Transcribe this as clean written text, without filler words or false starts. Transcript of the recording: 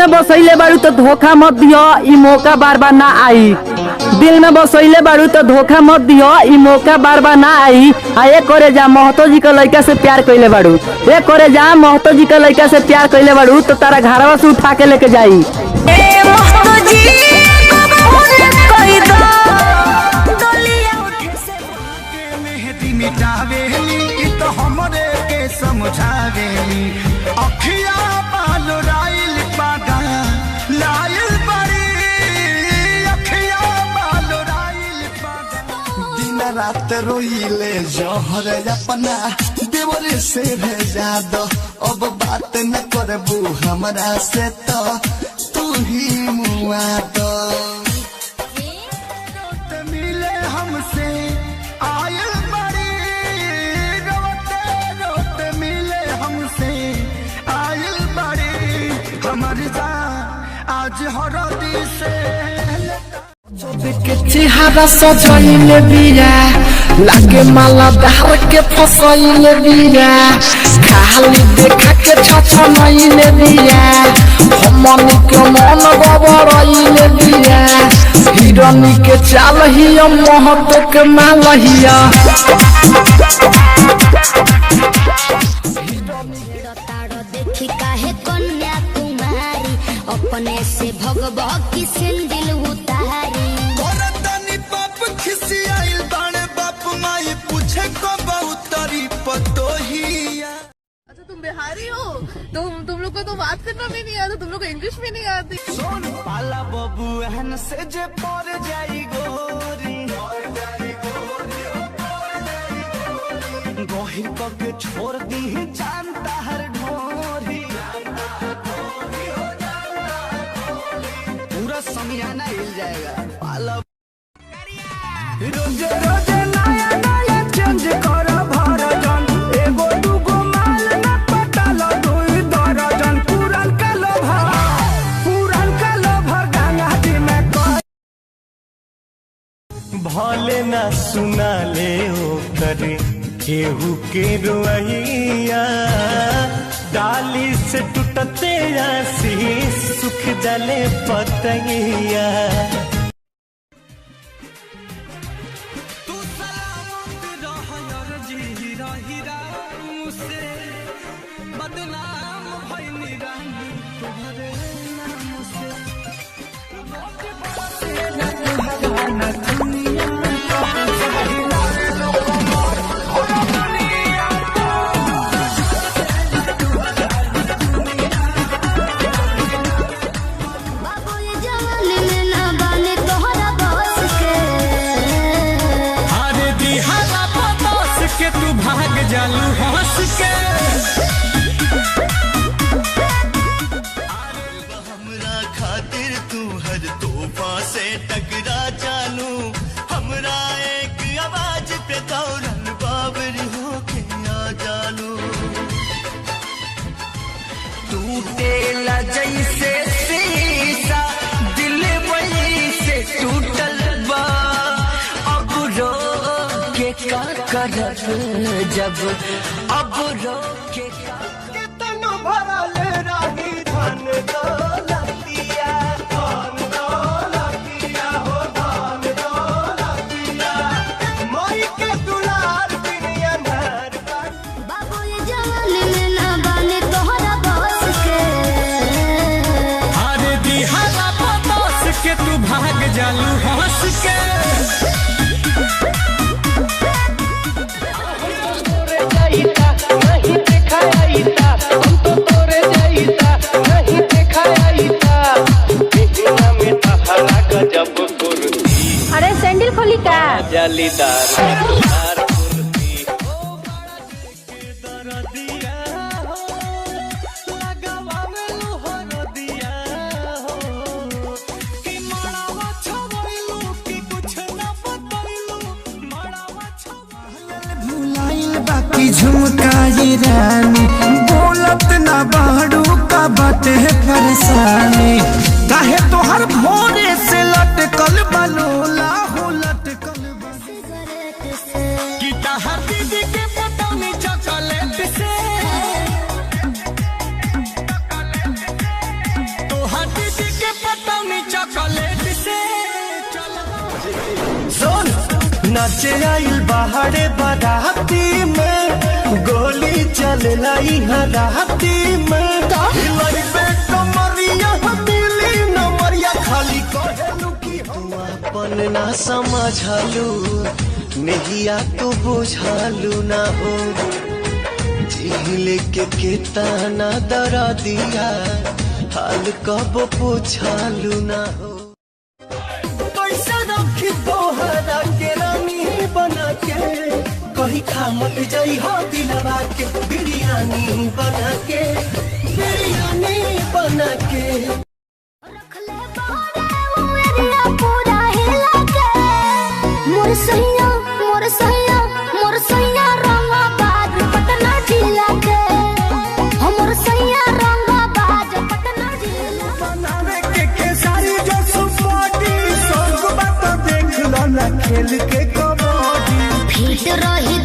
में बसैले बारू तो धोखा मत दियो, ई मौका बार बार ना आई। दिल में बसैले बारू तो धोखा मत दियो, ई मौका बार बार ना आई। आ ये करे जा महतो जी के लड़का से प्यार कइले बारू, ये करे जा महतो जी के लड़का से प्यार कइले बारू तो तारा घरवा से उठा के लेके जाई। हमरे के समझावेली अखिया बालो राइल पागा लायल बड़ी अखिया बालो राइल पागा दिन रात रोइले जहर अपना देवरे से भेजा दो। अब बात न करबू हमरा से तो तू ही मुआ दो। मिले हमसे आयल आज हरदी से के चेहरा सजाइले बिया लागे माला दहर के फसाइले बिया खाली देखा के छछनाइले बिया हमनी के मन गबराइले बिया हिरनी के चाल ही महत के मालहिया देखी काहे कन्या कुमारी अपने से भगभग की सिंदिल उतारी गोरतनी बाप खिसियाइल बाणे बाप माई पूछे को बहुतरी पतोहिया। अच्छा तुम बिहारी हो, तुम लोग को तो बात करना भी नहीं आता, तुम लोग को इंग्लिश भी नहीं आती। सोन पाला बबू एहन से जे पर जाई गोरी गोहिर के छोड़ दी जानता हर ढोरी पूरा समियाना हिल जाएगा। पाला रोजे रोजे नया नया चेंज करो भरजन एगो दूगो माल न पटालो दुई दर्जन पुरन का लोभर गंगा जी में भले ना सुना ले ओ करे केहू के रोइया डाली से टूटते आशीष सुख जले पतैया। तू सलामत रह जी राम से बदनाम भइनी रानी तुम्हारे नाम से तू भाग जालू हंस के हमरा खातिर तू हर तोहफा से टकरा जानू हमरा एक आवाज पे दौड़न बाबर होके आ जानू टूटेला जैसे शीशा दिल वही से टूटल बा अब रो के का करब जब अब रो के कितना भरल राही धन दौलतिया हो धन दौलतिया मोई के दुलार दुनिया नर बाबू ये जवान में ना बने तोहरा बस के अरे दिहारा बस के तू भाग जालू हंस के अरे सैंडल खोली का जालीदार बाकी झुमकाई रानी बोलत ना बाड़ू का बाटे परेशानी काहे तोहर भोरे से लटकल बलोला हो लटकल की तहर दीदी के पटौनी चॉकलेट से तोहर नाचे आइल बाहरे बाराती में गोली चलेला यहाँ राती में हिलाई पे कमरिया दिली नमरिया खाली कहेलू की हम अपन ना समझलू नहिया तो बुझालू ना हो लेके केतना दरा दिया हाल कब पूछालू ना हो पैसा रखी तोहरा के रानी बना के कहीं खा मत जाई हो दिलवा के बिरयानी बना के रख ले बारे उमेरिया पूरा हिला के मोर सैया रंगा बाज पटना जिला के हमर सैया रंगा बाज पटना जिला बनावे के केसारी जो सुपाटी सब बात देख लो ना खेल के कबड्डी फिट रही